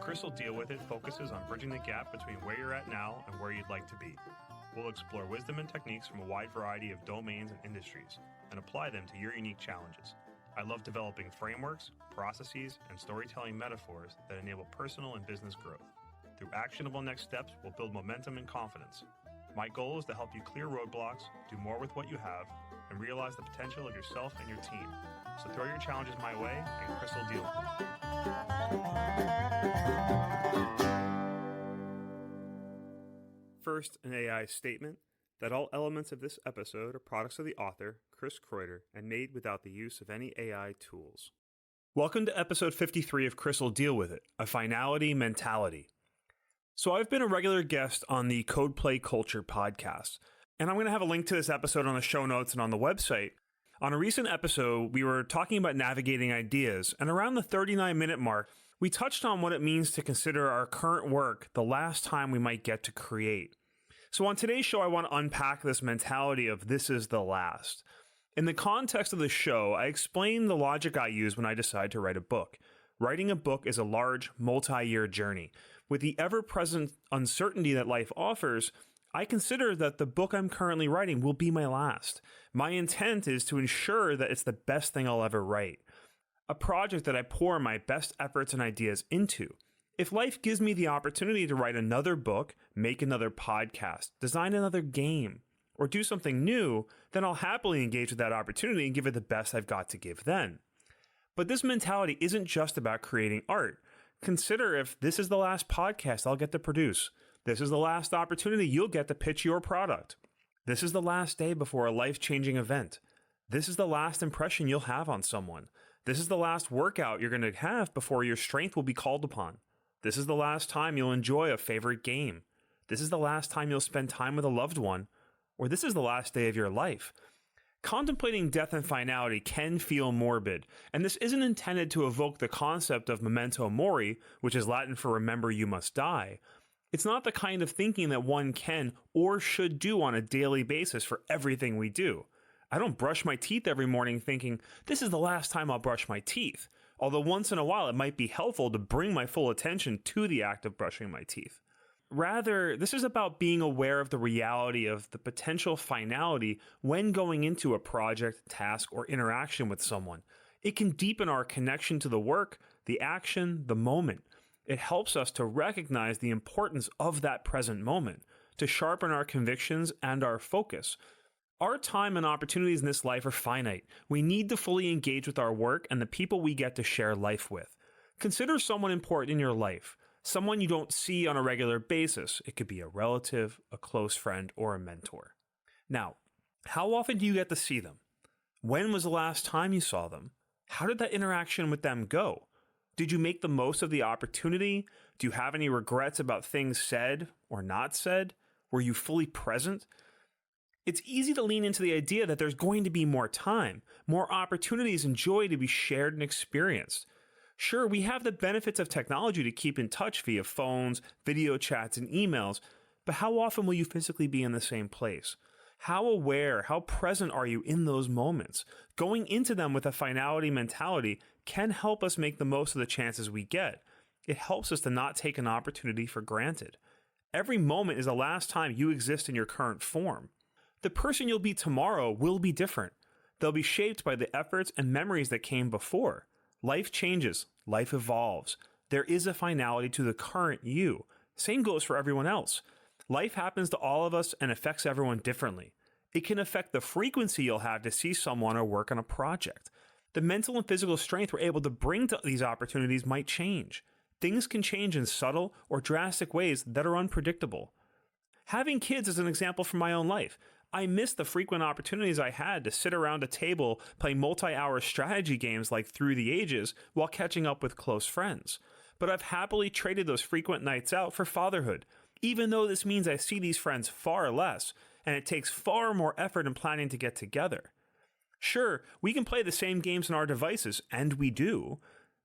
Crystal Deal With It focuses on bridging the gap between where you're at now and where you'd like to be. We'll explore wisdom and techniques from a wide variety of domains and industries and apply them to your unique challenges. I love developing frameworks, processes, and storytelling metaphors that enable personal and business growth. Through actionable next steps, we'll build momentum and confidence. My goal is to help you clear roadblocks, do more with what you have, and realize the potential of yourself and your team. So throw your challenges my way, and Crystal deal with it. First, an AI statement that all elements of this episode are products of the author, Chris Kreuter, and made without the use of any AI tools. Welcome to episode 53 of Crystal Deal With It, a Finality Mentality. So I've been a regular guest on the Code Play Culture podcast, and I'm going to have a link to this episode on the show notes and on the website. On a recent episode, we were talking about navigating ideas, and around the 39-minute mark, we touched on what it means to consider our current work the last time we might get to create. So on today's show, I want to unpack this mentality of this is the last. In the context of the show, I explain the logic I use when I decide to write a book. Writing a book is a large, multi-year journey. With the ever-present uncertainty that life offers, I consider that the book I'm currently writing will be my last. My intent is to ensure that it's the best thing I'll ever write. A project that I pour my best efforts and ideas into. If life gives me the opportunity to write another book, make another podcast, design another game, or do something new, then I'll happily engage with that opportunity and give it the best I've got to give then. But this mentality isn't just about creating art. Consider if this is the last podcast I'll get to produce. This is the last opportunity you'll get to pitch your product. This is the last day before a life-changing event. This is the last impression you'll have on someone. This is the last workout you're going to have before your strength will be called upon. This is the last time you'll enjoy a favorite game. This is the last time you'll spend time with a loved one. Or this is the last day of your life. Contemplating death and finality can feel morbid, and this isn't intended to evoke the concept of memento mori, which is Latin for remember you must die. It's not the kind of thinking that one can or should do on a daily basis for everything we do. I don't brush my teeth every morning thinking, this is the last time I'll brush my teeth. Although once in a while it might be helpful to bring my full attention to the act of brushing my teeth. Rather, this is about being aware of the reality of the potential finality when going into a project, task, or interaction with someone. It can deepen our connection to the work, the action, the moment. It helps us to recognize the importance of that present moment, to sharpen our convictions and our focus. Our time and opportunities in this life are finite. We need to fully engage with our work and the people we get to share life with. Consider someone important in your life, someone you don't see on a regular basis. It could be a relative, a close friend, or a mentor. Now, how often do you get to see them? When was the last time you saw them? How did that interaction with them go? Did you make the most of the opportunity? Do you have any regrets about things said or not said? Were you fully present? It's easy to lean into the idea that there's going to be more time, more opportunities and joy to be shared and experienced. Sure, we have the benefits of technology to keep in touch via phones, video chats, and emails, but how often will you physically be in the same place? How aware, how present are you in those moments? Going into them with a finality mentality can help us make the most of the chances we get. It helps us to not take an opportunity for granted. Every moment is the last time you exist in your current form. The person you'll be tomorrow will be different. They'll be shaped by the efforts and memories that came before. Life changes. Life evolves. There is a finality to the current you. Same goes for everyone else. Life happens to all of us and affects everyone differently. It can affect the frequency you'll have to see someone or work on a project. The mental and physical strength we're able to bring to these opportunities might change. Things can change in subtle or drastic ways that are unpredictable. Having kids is an example from my own life. I miss the frequent opportunities I had to sit around a table playing multi-hour strategy games like Through the Ages while catching up with close friends. But I've happily traded those frequent nights out for fatherhood, even though this means I see these friends far less, and it takes far more effort and planning to get together. Sure, we can play the same games on our devices, and we do,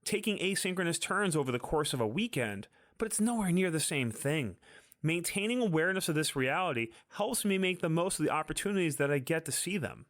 taking asynchronous turns over the course of a weekend, but it's nowhere near the same thing. Maintaining awareness of this reality helps me make the most of the opportunities that I get to see them.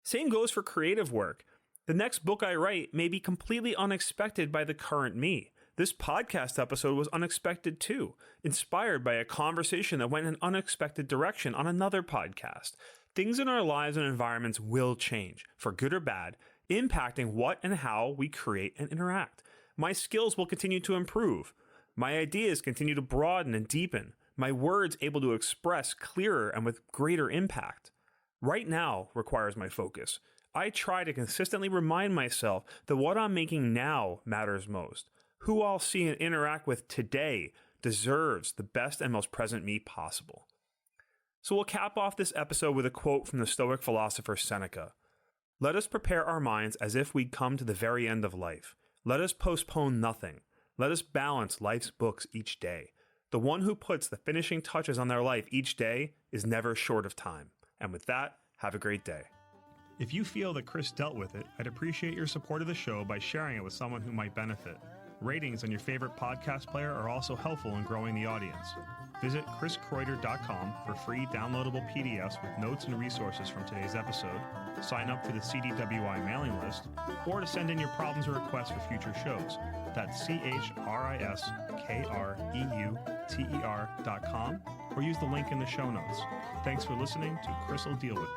Same goes for creative work. The next book I write may be completely unexpected by the current me. This podcast episode was unexpected too, inspired by a conversation that went in an unexpected direction on another podcast. Things in our lives and environments will change, for good or bad, impacting what and how we create and interact. My skills will continue to improve. My ideas continue to broaden and deepen. My words able to express clearer and with greater impact. Right now requires my focus. I try to consistently remind myself that what I'm making now matters most. Who I'll see and interact with today deserves the best and most present me possible. So we'll cap off this episode with a quote from the Stoic philosopher Seneca. Let us prepare our minds as if we'd come to the very end of life. Let us postpone nothing. Let us balance life's books each day. The one who puts the finishing touches on their life each day is never short of time. And with that, have a great day. If you feel that Chris dealt with it, I'd appreciate your support of the show by sharing it with someone who might benefit. Ratings on your favorite podcast player are also helpful in growing the audience. Visit chriskroiter.com for free downloadable PDFs with notes and resources from today's episode, sign up for the CDWI mailing list, or to send in your problems or requests for future shows. That's CHRISKREUTER.com, or use the link in the show notes. Thanks for listening to Chris will Deal With It.